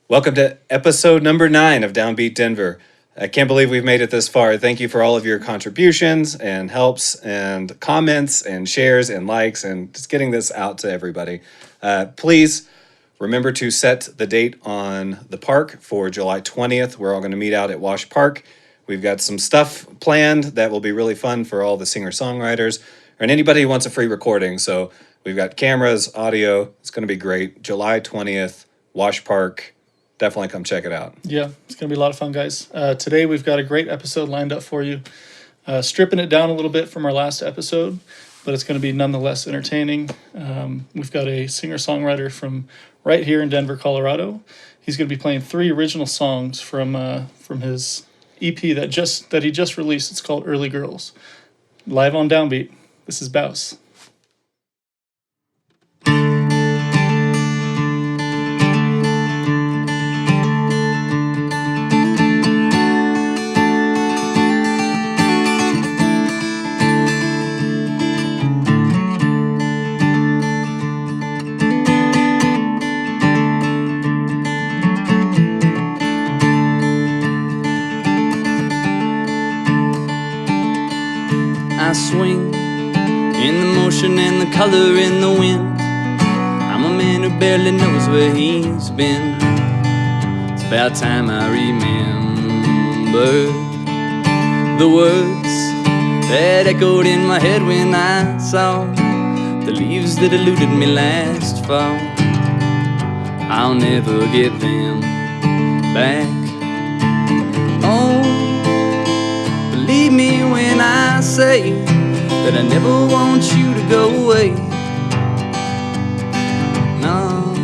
Welcome to episode number 9 of DownBeat Denver. I can't believe we've made it this far. Thank you for all of your contributions and helps and comments and shares and likes and just getting this out to everybody. Please remember to set the date on the park for July 20th. We're all going to meet out at Wash Park. We've got some stuff planned that will be really fun for all the singer-songwriters and anybody who wants a free recording. So we've got cameras, audio. It's going to be great. July 20th, Wash Park. Definitely come check it out. Yeah, it's going to be a lot of fun, guys. Today we've got a great episode lined up for you. Stripping it down a little bit from our last episode, but it's going to be nonetheless entertaining. We've got a singer-songwriter from right here in Denver, Colorado. He's going to be playing 3 original songs from his EP that he just released. It's called Early Girls. Live on DownBeat. This is Bouse. I swing in the motion and the color in the wind. I'm a man who barely knows where he's been. It's about time I remember the words that echoed in my head when I saw the leaves that eluded me last fall. I'll never get them back. Oh, believe me when I say that I never want you to go away. No.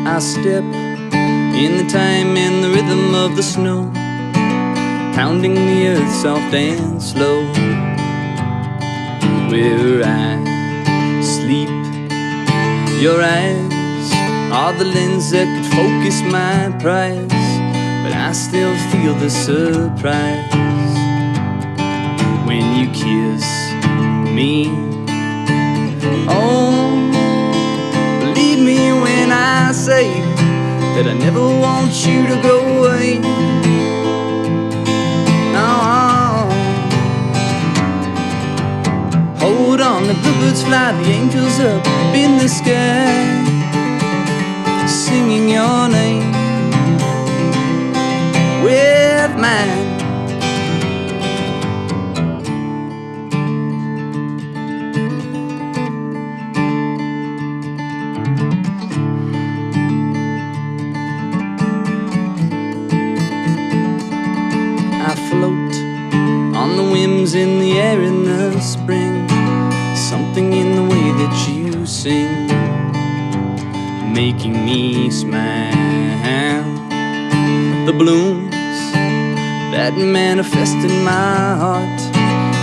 I step in the time and the rhythm of the snow, pounding the earth soft and slow. Where I sleep, your eyes are the lens that could focus my prize, but I still feel the surprise when you kiss me. Oh, believe me when I say that I never want you to go away. No. Hold on, the bluebirds fly, the angels up in the sky, singing your name with mine. I float on the whims in the air in the spring. Something in the way that you sing, making me smile. The blooms that manifest in my heart,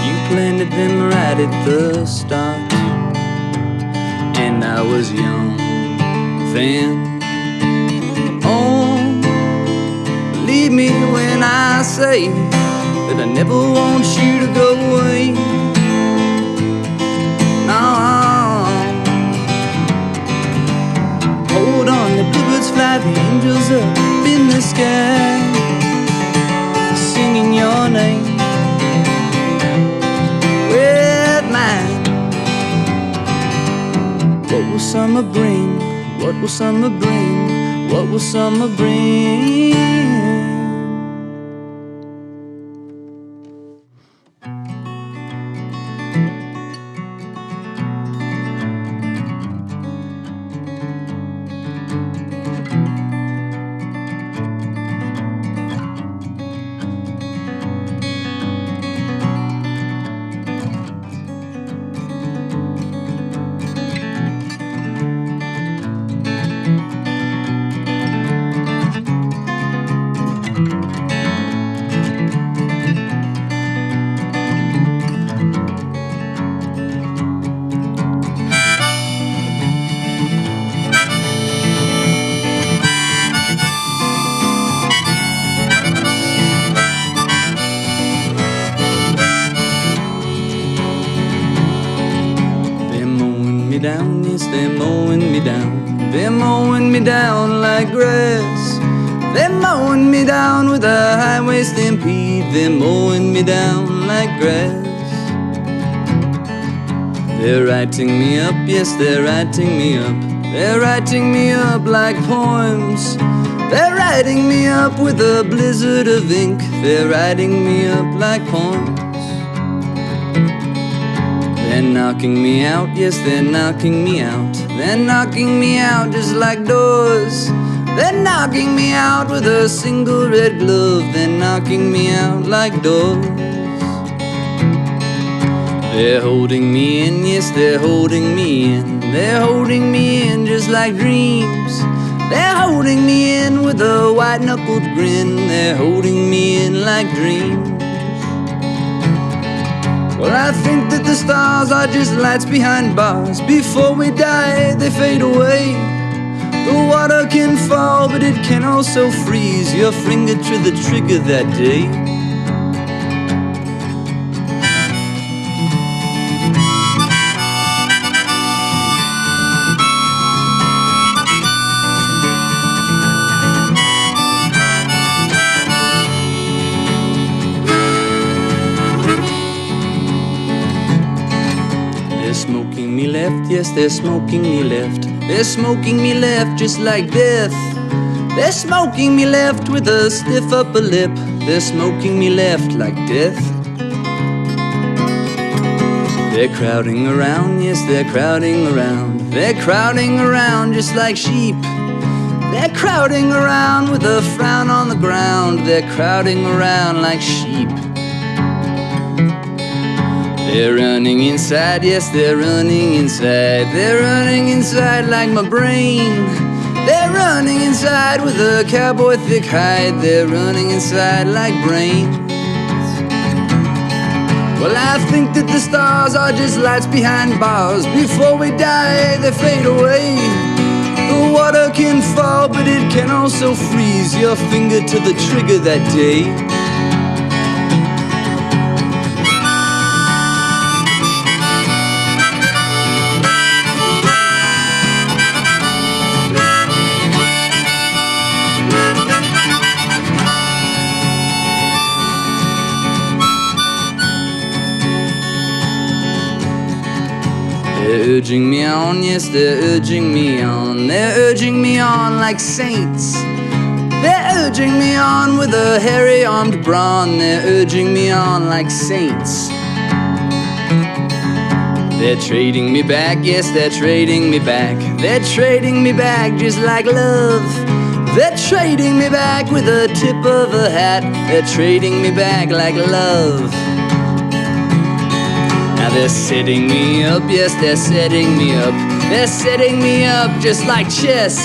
you planted them right at the start. And I was young then. Oh, believe me when I say that I never want you to go away. Hold on, the bluebirds fly, the angels up in the sky, singing your name with mine. What will summer bring? What will summer bring? What will summer bring? down, yes, they're mowing me down. They're mowing me down like grass. They're mowing me down with a highway stampede. They're mowing me down like grass. They're writing me up, yes, they're writing me up. They're writing me up like poems. They're writing me up with a blizzard of ink. They're writing me up like poems. They're knocking me out, yes, they're knocking me out. They're knocking me out just like doors. They're knocking me out with a single red glove. They're knocking me out like doors. They're holding me in, yes, they're holding me in. They're holding me in just like dreams. They're holding me in with a white-knuckled grin. They're holding me in like dreams. Well, I think that the stars are just lights behind bars. Before we die, they fade away. The water can fall, but it can also freeze your finger to the trigger that day. They're smoking me left, yes, they're smoking me left. They're smoking me left just like death. They're smoking me left with a stiff upper lip. They're smoking me left like death. They're crowding around, yes, they're crowding around. They're crowding around just like sheep. They're crowding around with a frown on the ground. They're crowding around like sheep. They're running inside, yes, they're running inside. They're running inside like my brain. They're running inside with a cowboy thick hide. They're running inside like brains. Well, I think that the stars are just lights behind bars. Before we die, they fade away. The water can fall, but it can also freeze your finger to the trigger that day. They're urging me on, yes, they're urging me on. They're urging me on like saints. They're urging me on with a hairy armed brawn. They're urging me on like saints. They're trading me back, yes, they're trading me back. They're trading me back just like love. They're trading me back with a tip of a hat. They're trading me back like love. Now they're setting me up, yes, they're setting me up. They're setting me up just like chess.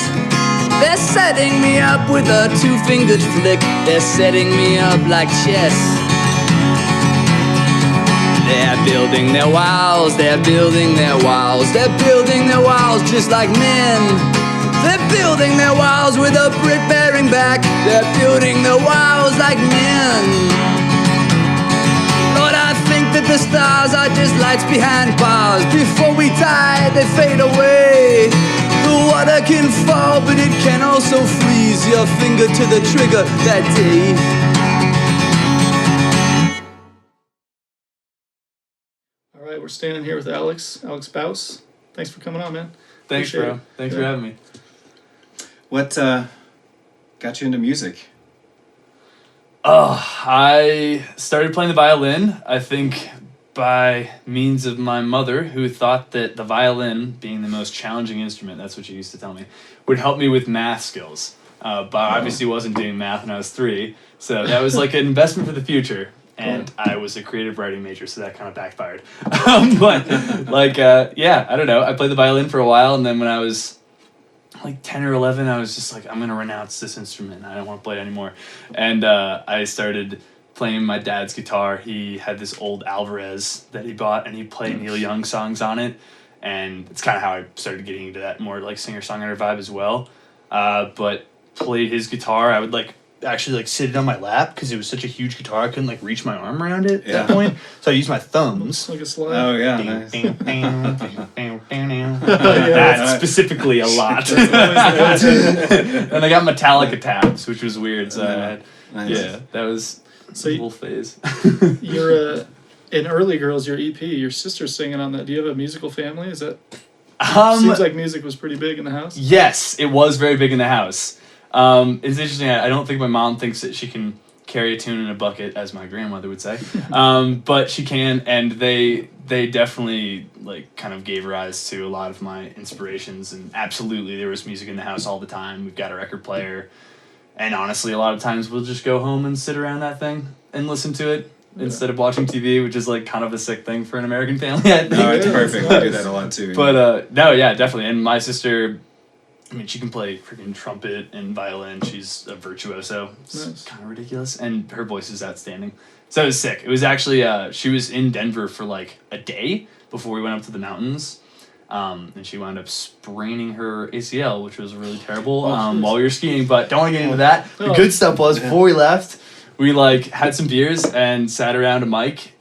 They're setting me up with a two-fingered flick. They're setting me up like chess. They're building their walls, they're building their walls. They're building their walls just like men. They're building their walls with a brick bearing back. They're building their walls like men. Lord, I think that the stars are just lights behind bars. Before we die, they fade away. The water can fall, but it can also freeze your finger to the trigger that day. All right, we're standing here with Alex Bouse. Thanks for coming on, man. Thanks, Appreciate bro. it. Thanks for having me. What got you into music? Oh, I started playing the violin, I think, by means of my mother, who thought that the violin, being the most challenging instrument, that's what she used to tell me, would help me with math skills. But I obviously wasn't doing math when I was 3, so that was like an investment for the future. And I was a creative writing major, so that kind of backfired. Yeah, I don't know. I played the violin for a while, and then when I was like 10 or 11, I was just like, I'm going to renounce this instrument. I don't want to play it anymore. And I started playing my dad's guitar. He had this old Alvarez that he bought, and he played Neil Young songs on it. And it's kind of how I started getting into that more like singer-songwriter vibe as well. But played his guitar. I would like actually like sit it on my lap because it was such a huge guitar I couldn't like reach my arm around it Yeah. at that point. So I used my thumbs. Like a slide. Oh yeah, Ding, nice. ding, ding, ding, ding, ding, ding. Yeah. That specifically a lot. And I got Metallica tabs, which was weird. So I had, Nice. yeah, that was So a you- whole phase. You're in Early Girls, your EP, your sister's singing on that. Do you have a musical family? Is that seems like music was pretty big in the house? Yes, it was very big in the house. It's interesting. I don't think my mom thinks that she can carry a tune in a bucket, as my grandmother would say, but she can, and they definitely like kind of gave rise to a lot of my inspirations. And absolutely, there was music in the house all the time. We've got a record player, and honestly, a lot of times we'll just go home and sit around that thing and listen to it. Instead of watching TV, which is like kind of a sick thing for an American family, I think. No, it's Yeah, perfect. it's I do nice. that a lot too. But no, yeah, definitely. And my sister, I mean, she can play freaking trumpet and violin. She's a virtuoso. It's Nice. kind of ridiculous, and her voice is outstanding. So it was sick. It was actually she was in Denver for like a day before we went up to the mountains. And she wound up spraining her ACL, which was really terrible while we were skiing. But don't want to get into that. The Oh. good stuff was before we left, we like had some beers and sat around a mic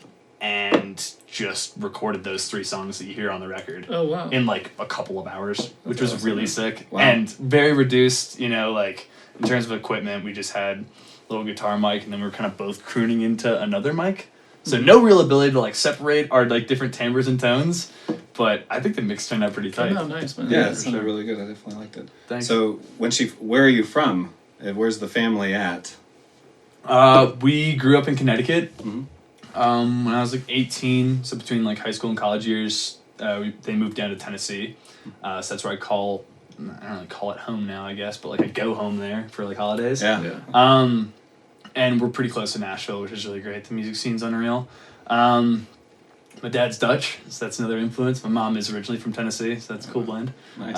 and just recorded those 3 songs that you hear on the record Oh wow. in like a couple of hours, which was awesome. really sick. Wow. And very reduced, like in terms of equipment, we just had a little guitar mic and then we were kind of both crooning into another mic. So no real ability to like separate our like different timbres and tones, but I think the mix turned out pretty tight. Oh, nice, man. yeah, for it sounded sure. really good. I definitely liked it. Thanks. So where are you from? Where's the family at? We grew up in Connecticut. Mhm. When I was like 18, so between like high school and college years, they moved down to Tennessee. So that's where I don't really call it home now, I guess, but like I go home there for like holidays. Yeah. Yeah. And we're pretty close to Nashville, which is really great. The music scene's unreal. My dad's Dutch, so that's another influence. My mom is originally from Tennessee, so that's a cool blend. Nice.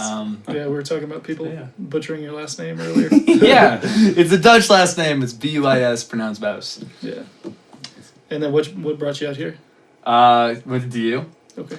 Yeah, we were talking about people Yeah. butchering your last name earlier. Yeah, it's a Dutch last name. It's Buis, pronounced Bouse. Yeah. And then what brought you out here? Went to DU. Okay.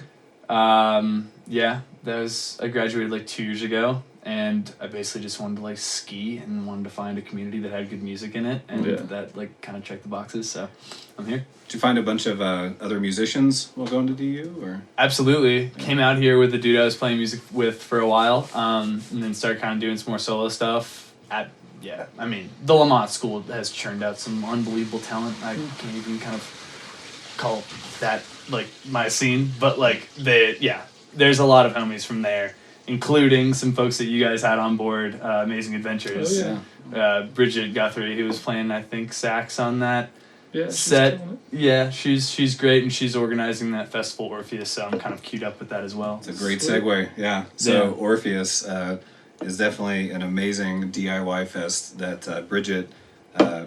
Yeah, I graduated like 2 years ago, and I basically just wanted to like ski and wanted to find a community that had good music in it, and Yeah. that like kind of checked the boxes. So I'm here. Did you find a bunch of other musicians while going to DU, or? Absolutely. Came out here with the dude I was playing music with for a while, and then started kind of doing some more solo stuff. I mean, the Lamont School has churned out some unbelievable talent. I can't even kind of call that like my scene, but like there's a lot of homies from there, including some folks that you guys had on board, Amazing Adventures. Oh, yeah. Bridget Guthrie, who was playing, I think, sax on that Yeah. she's set. killing Yeah, she's great, and she's organizing that festival Orpheus, so I'm kind of queued up with that as well. It's a great Sweet. segue. Yeah. So Yeah. Orpheus is definitely an amazing DIY fest that Bridget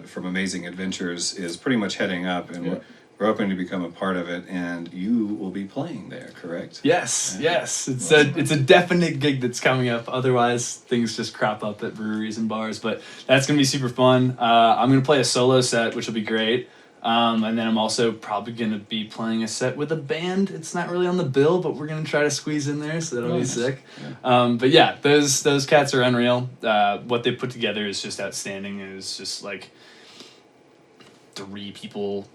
from Amazing Adventures is pretty much heading up, and Yeah. we're hoping to become a part of it. And you will be playing there, correct? Yes, yes, it's a definite gig that's coming up. Otherwise, things just crop up at breweries and bars. But that's gonna be super fun. I'm gonna play a solo set, which will be great. And then I'm also probably gonna be playing a set with a band. It's not really on the bill, but we're gonna try to squeeze in there, so that'll be Nice. sick. But yeah, those cats are unreal. What they put together is just outstanding. It was just like 3 people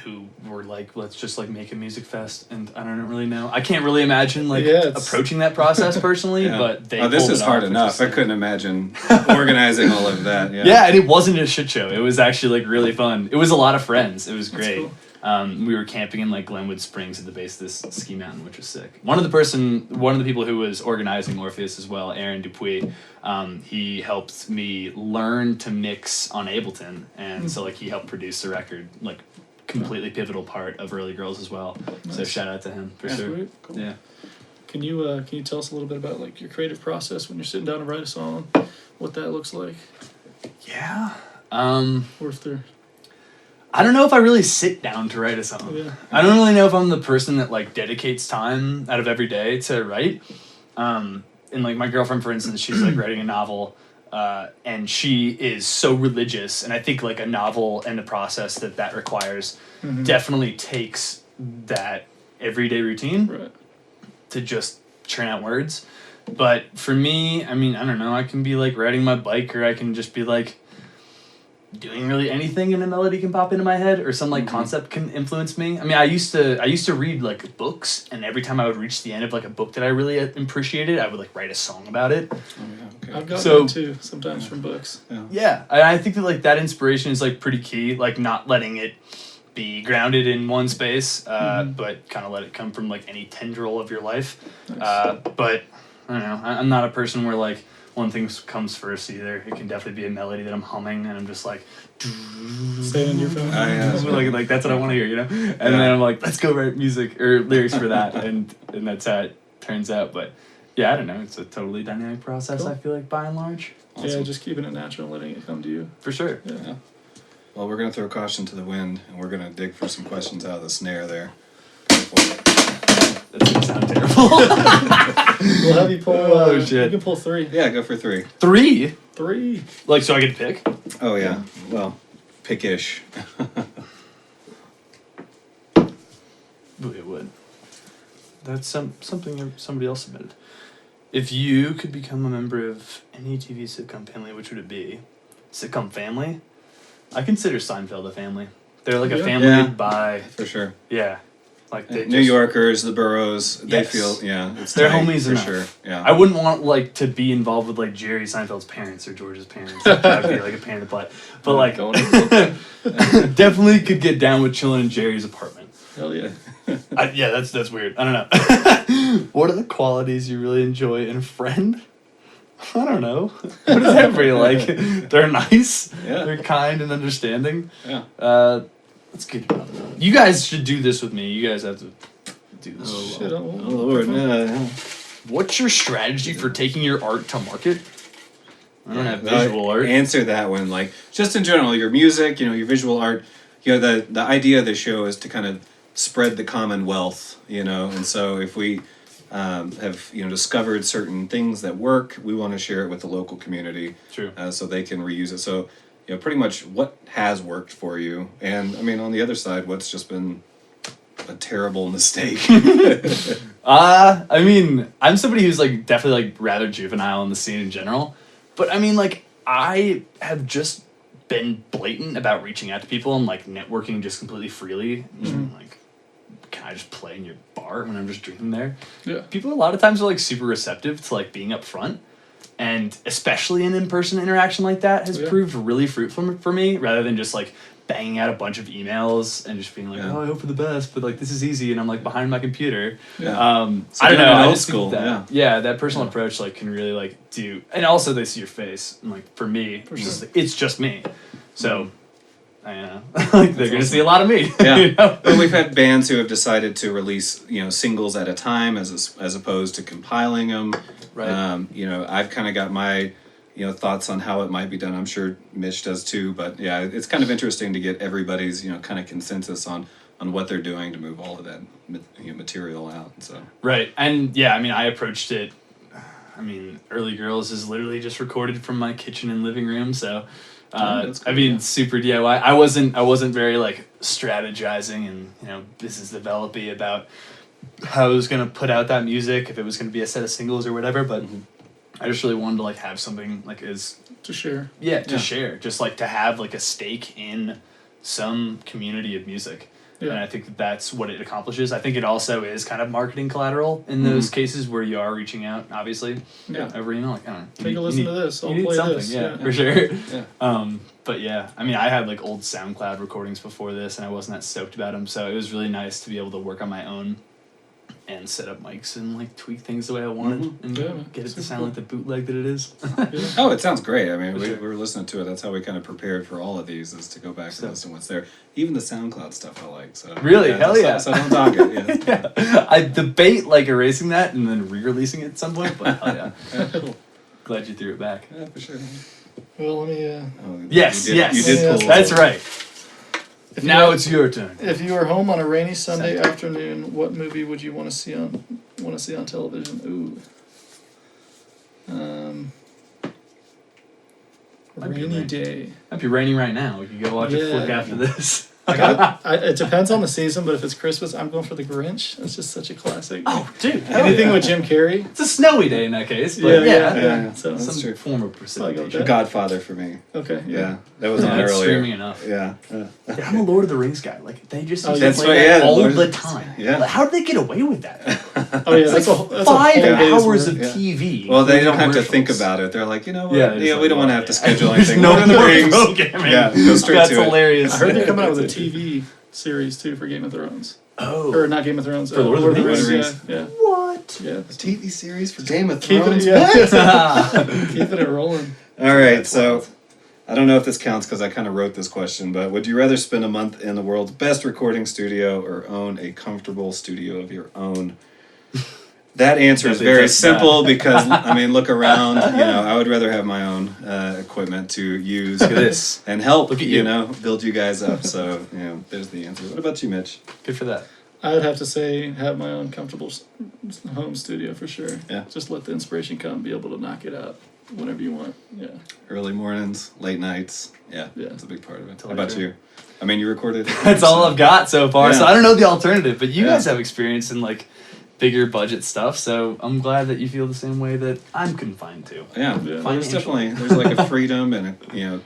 who were like, let's just like make a music fest, and I don't really know. I can't really imagine like Yeah, it's- approaching that process personally, Yeah. but they. this pulled is it hard off, which enough. is I sick. couldn't imagine organizing all of that. Yeah. Yeah, and it wasn't a shit show. It was actually like really fun. It was a lot of friends. It was great. cool. We were camping in like Glenwood Springs at the base of this ski mountain, which was sick. One of the people who was organizing Orpheus as well, Aaron Dupuis, he helped me learn to mix on Ableton, and so like he helped produce the record, like completely pivotal part of Early Girls as well. So Nice. shout out to him for Yeah. sure. Sweet. Cool. Yeah. Can you tell us a little bit about like your creative process when you're sitting down to write a song? What that looks like, Yeah. or if they're I don't know if I really sit down to write a song. Yeah. I don't really know if I'm the person that like dedicates time out of every day to write. And like my girlfriend, for instance, she's like writing a novel, and she is so religious. And I think like a novel and the process that requires definitely takes that everyday routine right. to just churn out words. But for me, I mean, I don't know. I can be like riding my bike, or I can just be like doing really anything and a melody can pop into my head or some like concept can influence me. I mean, I used to read like books, and every time I would reach the end of like a book that I really appreciated, I would like write a song about it. Oh, yeah, okay. I've gotten So- that too sometimes from books. Yeah, I think that like that inspiration is like pretty key. Like not letting it be grounded in one space, but kind of let it come from like any tendril of your life. But I don't know. I'm not a person where like one thing comes first either. It can definitely be a melody that I'm humming and I'm just like, Say it in your phone. like that's what I want to hear, you know. And then I'm like, let's go write music or lyrics for that, and that's how it turns out. But yeah, I don't know. It's a totally dynamic process. Cool. I feel like by and large, Yeah, just keeping it natural, letting it come to you. for sure. Yeah. Well, we're gonna throw caution to the wind, and we're gonna dig for some questions out of the snare there. That's gonna sound terrible. We'll have you pull. Oh, shit. You can pull 3. Yeah, go for 3. 3, 3. like so I get to pick. Oh yeah, well, pickish. It would. That's something somebody else submitted. If you could become a member of any TV sitcom family, which would it be? Sitcom family? I consider Seinfeld a family. They're like a Yeah. family Yeah. by For sure. yeah, like they New just- Yorkers, the boroughs, they Yes. feel, it's They're tight, homies for enough. sure. Yeah. I wouldn't want like to be involved with like Jerry Seinfeld's parents or George's parents. Like, that would be like a pain in the butt. But like, definitely could get down with chilling in Jerry's apartment. Hell yeah. Yeah, that's weird. I don't know. What are the qualities you really enjoy in a friend? I don't know. What is everybody like? They're nice. Yeah. They're kind and understanding. Yeah. That's good. You guys should do this with me. You guys have to do this. Shit, Oh Lord, yeah. What's your strategy for taking your art to market? I don't have Well, visual art. Answer that one, like just in general, your music, your visual art. The idea of the show is to kind of spread the commonwealth, and so if we have discovered certain things that work, we want to share it with the local community. True. So they can reuse it. So pretty much what has worked for you, and I mean on the other side, what's just been a terrible mistake. I mean, I'm somebody who's like definitely like rather juvenile in the scene in general, but I mean like I have just been blatant about reaching out to people and like networking just completely freely. Like, can I just play in your bar when I'm just drinking there? Yeah. People a lot of times are like super receptive to like being upfront, and especially an in-person interaction like that has Yeah. proved really fruitful for me, rather than just like banging out a bunch of emails and just being like, Yeah. oh, I hope for the best, but like this is easy, and I'm like behind my computer. Yeah. I don't know. I old just think school. that, Yeah. that personal approach like can really like do, and also they see your face, and like for me, it's just me, so I know like they're gonna see a lot of me. Yeah. You know? But we've had bands who have decided to release, singles at a time as opposed to compiling them. Right. I've kind of got my, thoughts on how it might be done. I'm sure Mitch does too. But yeah, it's kind of interesting to get everybody's, kind of consensus on what they're doing to move all of that material out. So. Right, and yeah, I mean, I approached it. I mean, Early Girls is literally just recorded from my kitchen and living room, so. That's cool, I mean, yeah. super DIY. I wasn't very like strategizing and business developing about how I was gonna put out that music, if it was gonna be a set of singles or whatever. But I just really wanted to like have something like To share. to share, just like to have like a stake in some community of music. Yeah. And I think that's what it accomplishes. I think it also is kind of marketing collateral in those cases where you are reaching out, obviously, Yeah. over email. Like, I don't know, Take a listen to this. I'll you need play something, this. yeah, Yeah. for sure. Yeah. But yeah, I mean, I had like old SoundCloud recordings before this, and I wasn't that stoked about them. So it was really nice to be able to work on my own and set up mics and like tweak things the way I wanted and Yeah, get it to super sound cool. like the bootleg that it is. Oh, it sounds great. I mean, For we sure. were listening to it. That's how we kind of prepared for all of these, is to go back So- and listen to what's there. Even the SoundCloud stuff I like. So Really? Hell so- yeah. So don't talk it. Yeah. Yeah. I debate like erasing that and then re-releasing it at some point, but hell yeah. Glad you threw it back. Yeah, for sure. Well, let me. Oh, Yes, you did, yes. You did Yeah. pull. That's right. If you Now were- it's your turn. If you were home on a rainy Sunday afternoon, what movie would you want to see on television? Ooh. Might be Rainy rain. day. Might be raining right now. We could go watch a Yeah. flick after this. It depends on the season, but if it's Christmas, I'm going for The Grinch. It's just such a classic. Oh, dude. Anything with Jim Carrey. It's a snowy day in that case. But Yeah. So, That's some true. form of I'll go with precipitation. that. Godfather for me. okay. Yeah, that was on That's earlier. streaming enough. Yeah. Yeah, I'm a Lord of the Rings guy. Like they just Oh, used that's to play right, that yeah, all Lord of the the- time. yeah. Like, how did they get away with that? Oh yeah, that's a 5 days hours worth. of Yeah. TV. Well, they with don't have to think commercials. about it. They're like, you know what? Yeah, Yeah, they're just we like, don't want to well, have to yeah. schedule There's anything. no Lord of the more Rings. programming. Yeah, go straight That's to it. hilarious. I heard they're coming out with a That's it. TV series too for Game of Thrones. Oh, Or not Game of Thrones. For Lord of the Rings? Yeah. what? Yeah. A TV series for Game of Keeping Thrones. it, yeah. Ah. Keeping it rolling. All right, That's so wild. I don't know if this counts because I kind of wrote this question, but would you rather spend a month in the world's best recording studio or own a comfortable studio of your own? That answer is Nothing very touches that. simple because, I mean, look around. You know, I would rather have my own equipment to use Look at this. and help, Look at you you. know, build you guys up. So, you know, there's the answer. What about you, Mitch? Good for that. I would have to say have my own comfortable home studio for sure. Yeah. Just let the inspiration come, be able to knock it out whenever you want. Yeah. Early mornings, late nights. Yeah, Yeah. that's a big part of it. Totally How about true. you? I mean, you recorded. That's all I've got so far. So Yeah. I don't know the alternative, but you Yeah. guys have experience in like bigger budget stuff. So I'm glad that you feel the same way that I'm confined to. Yeah, Yeah. there's Financial. definitely there's like a freedom and a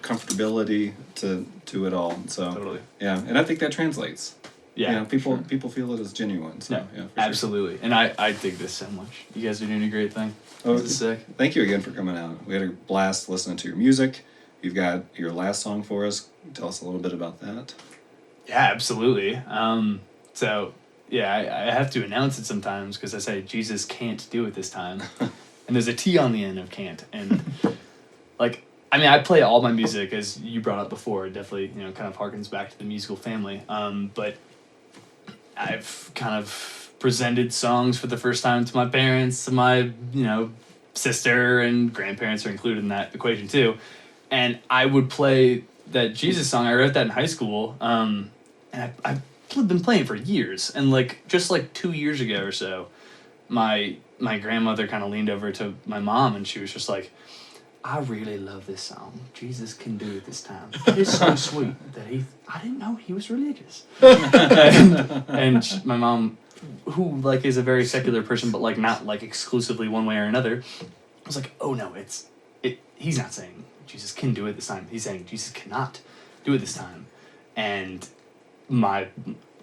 comfortability to it all. So Totally. yeah, and I think that translates. Yeah. You know, people feel it as genuine. So No, yeah, for sure. absolutely. And I dig this so much. You guys are doing a great thing. Oh, This is sick. Thank you again for coming out. We had a blast listening to your music. You've got your last song for us. Tell us a little bit about that. Yeah, absolutely. So yeah, I have to announce it sometimes because I say Jesus can't do it this time, and there's a T on the end of can't, and like I mean I play all my music as you brought up before. It definitely kind of harkens back to the musical family. But I've kind of presented songs for the first time to my parents, to my sister and grandparents are included in that equation too, and I would play that Jesus song. I wrote that in high school, and I've been playing for years. And just 2 years ago or so, my grandmother kind of leaned over to my mom, and she was just like, "I really love this song. Jesus can do it this time. It's so sweet that I didn't know he was religious." and my mom, who is a very secular person, but not exclusively one way or another, was like, "Oh no, he's not saying Jesus can do it this time. He's saying Jesus cannot do it this time." And my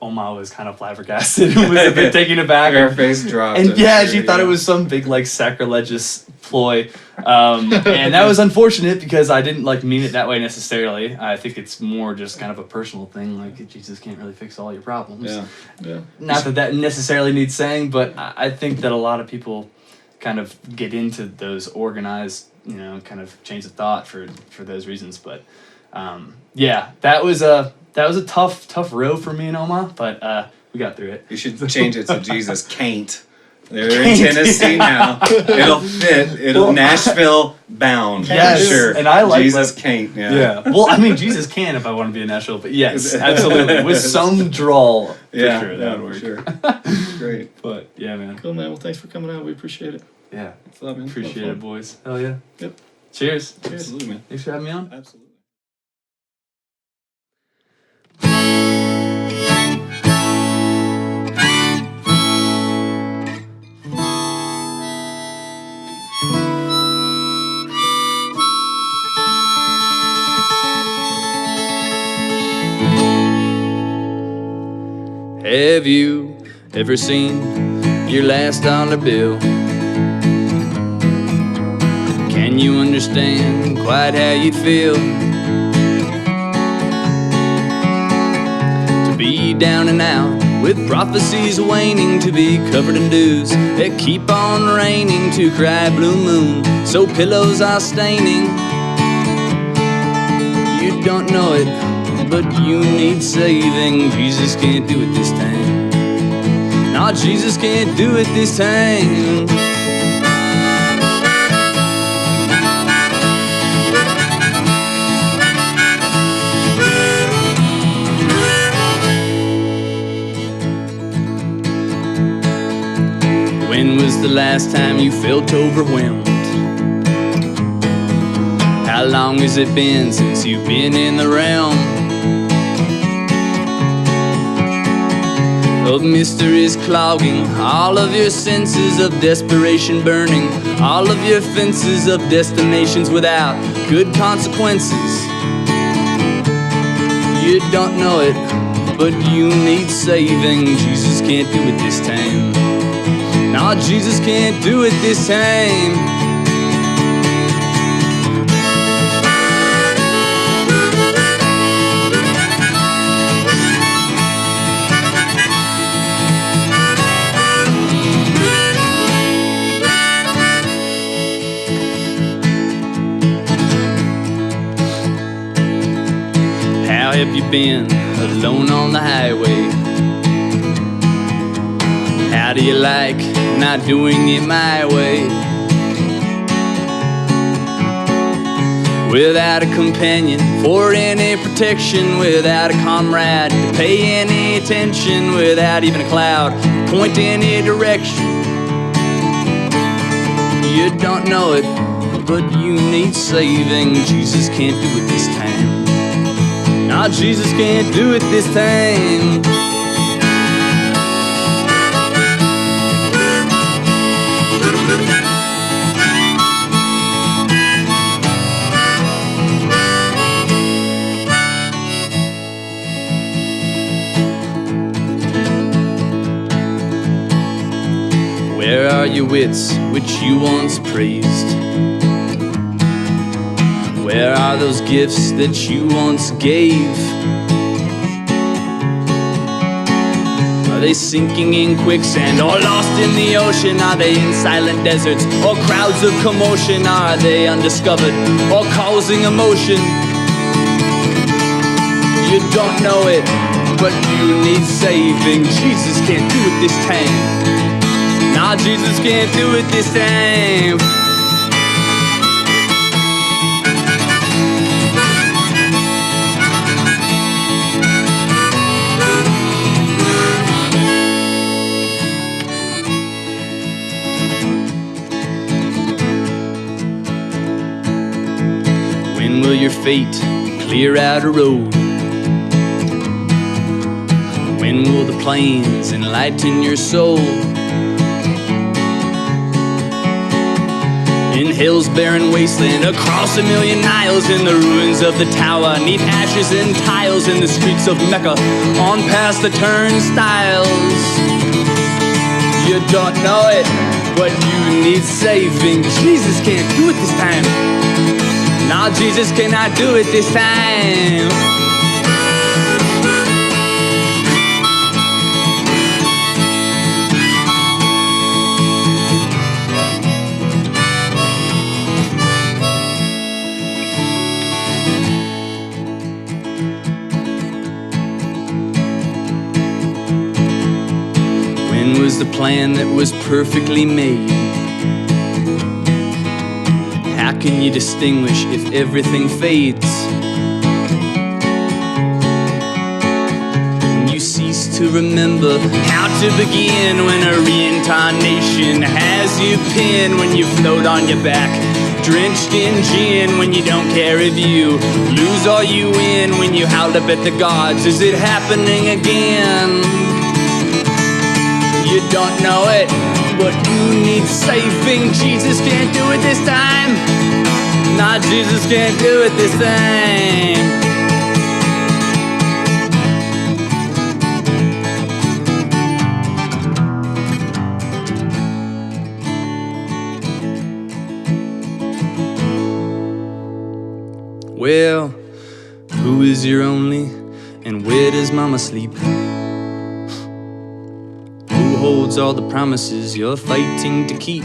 Oma was kind of flabbergasted and was a bit taken aback. Her face dropped. And I'm yeah, sure, she thought it was some big sacrilegious ploy, and that was unfortunate because I didn't mean it that way necessarily. I think it's more just kind of a personal thing. Jesus can't really fix all your problems. Yeah. Yeah. Not that necessarily needs saying, but I think that a lot of people kind of get into those organized, kind of chains of thought for those reasons. But yeah, that was a tough row for me and Oma, but we got through it. You should change it to Jesus can't. They're in Tennessee now. It'll fit. It'll Nashville bound. Yes, for sure. and I like Jesus that. can't. Yeah. Yeah. Well, I mean, Jesus can if I want to be in Nashville, but yes, absolutely. With some drawl, for Yeah. sure, that would work. For sure. Great. But yeah, man. Cool, man. Well, thanks for coming out. We appreciate it. Yeah. Thanks a lot, man. Appreciate it, boys. Hell yeah. Yep. Cheers. Absolutely, man. Thanks for having me on. Absolutely. Have you ever seen your last dollar bill? Can you understand quite how you'd feel to be down and out with prophecies waning, to be covered in dews that keep on raining, to cry blue moon so pillows are staining? You don't know it, but you need saving. Jesus can't do it this time. No, Jesus can't do it this time. When was the last time you felt overwhelmed? How long has it been since you've been in the realm? of mysteries clogging, all of your senses of desperation burning, all of your fences of destinations without good consequences. You don't know it, but you need saving. Jesus can't do it this time. No, Jesus can't do it this time. How have you been alone on the highway? How do you like not doing it my way? Without a companion for any protection, without a comrade to pay any attention, without even a cloud to point any direction. You don't know it, but you need saving. Jesus can't do it this time. No, Jesus can't do it this time. Where are your wits, which you once praised? Where are those gifts that you once gave? Are they sinking in quicksand or lost in the ocean? Are they in silent deserts or crowds of commotion? Are they undiscovered or causing emotion? You don't know it, but you need saving. Jesus can't do it this time. Nah, Jesus can't do it this time. When will your fate clear out a road? When will the plains enlighten your soul? In hell's barren wasteland, across 1,000,000 miles, in the ruins of the tower, neath ashes and tiles, in the streets of Mecca, on past the turnstiles. You don't know it, but you need saving. Jesus can't do it this time. No, Jesus cannot do it this time. When was the plan that was perfectly made? How can you distinguish if everything fades? When you cease to remember how to begin, when a reincarnation has you pinned, when you float on your back, drenched in gin, when you don't care if you lose or you win, when you howled up at the gods, is it happening again? You don't know it, but you need saving. Jesus can't do it this time. Nah, Jesus can't do it this time. Well, who is your only, and where does mama sleep? Holds all the promises you're fighting to keep.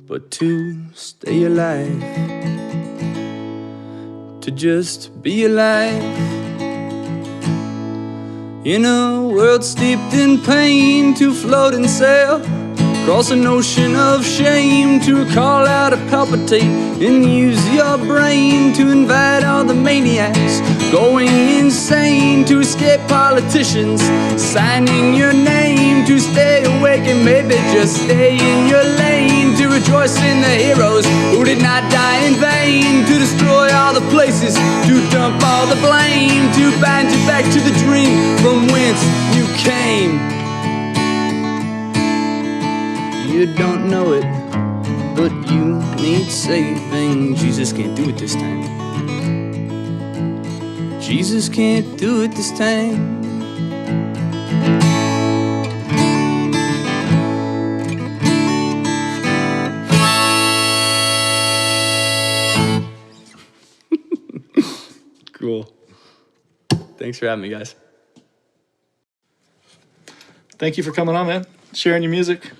But to stay alive, to just be alive in a world steeped in pain, to float and sail Cross an ocean of shame to call out a palpitate and use your brain to invite all the maniacs going insane to escape politicians, signing your name to stay awake and maybe just stay in your lane, to rejoice in the heroes who did not die in vain, to destroy all the places, to dump all the blame, to bind you back to the dream from whence you came. You don't know it, but you need saving. Jesus can't do it this time. Jesus can't do it this time. Cool. Thanks for having me, guys. Thank you for coming on, man. Sharing your music.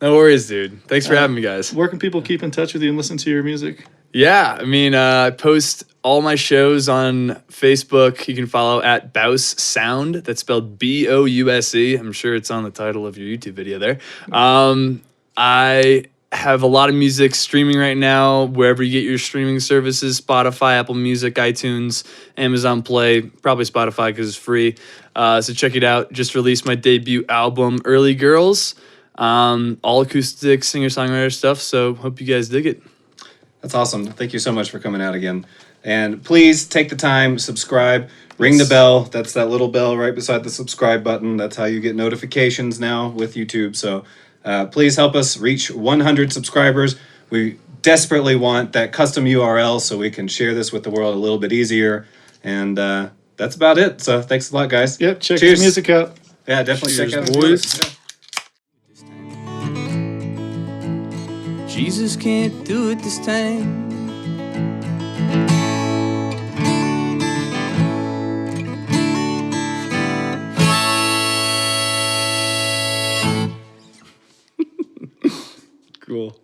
No worries, dude. Thanks for having me, guys. Where can people keep in touch with you and listen to your music? Yeah, I mean, I post all my shows on Facebook. You can follow at Bouse Sound. That's spelled Bouse. I'm sure it's on the title of your YouTube video there. I have a lot of music streaming right now, wherever you get your streaming services: Spotify, Apple Music, iTunes, Amazon Play, probably Spotify because it's free. So check it out. Just released my debut album, Early Girls. All acoustic singer-songwriter stuff, so hope you guys dig it. That's awesome. Thank you so much for coming out again. And please take the time, subscribe, ring the bell. That's that little bell right beside the subscribe button. That's how you get notifications now with YouTube. So please help us reach 100 subscribers. We desperately want that custom URL so we can share this with the world a little bit easier. And that's about it. So thanks a lot, guys. Yep, check Cheers. the music out. Yeah, definitely Cheers, check out boys. Yeah. Jesus can't do it this time. Cool.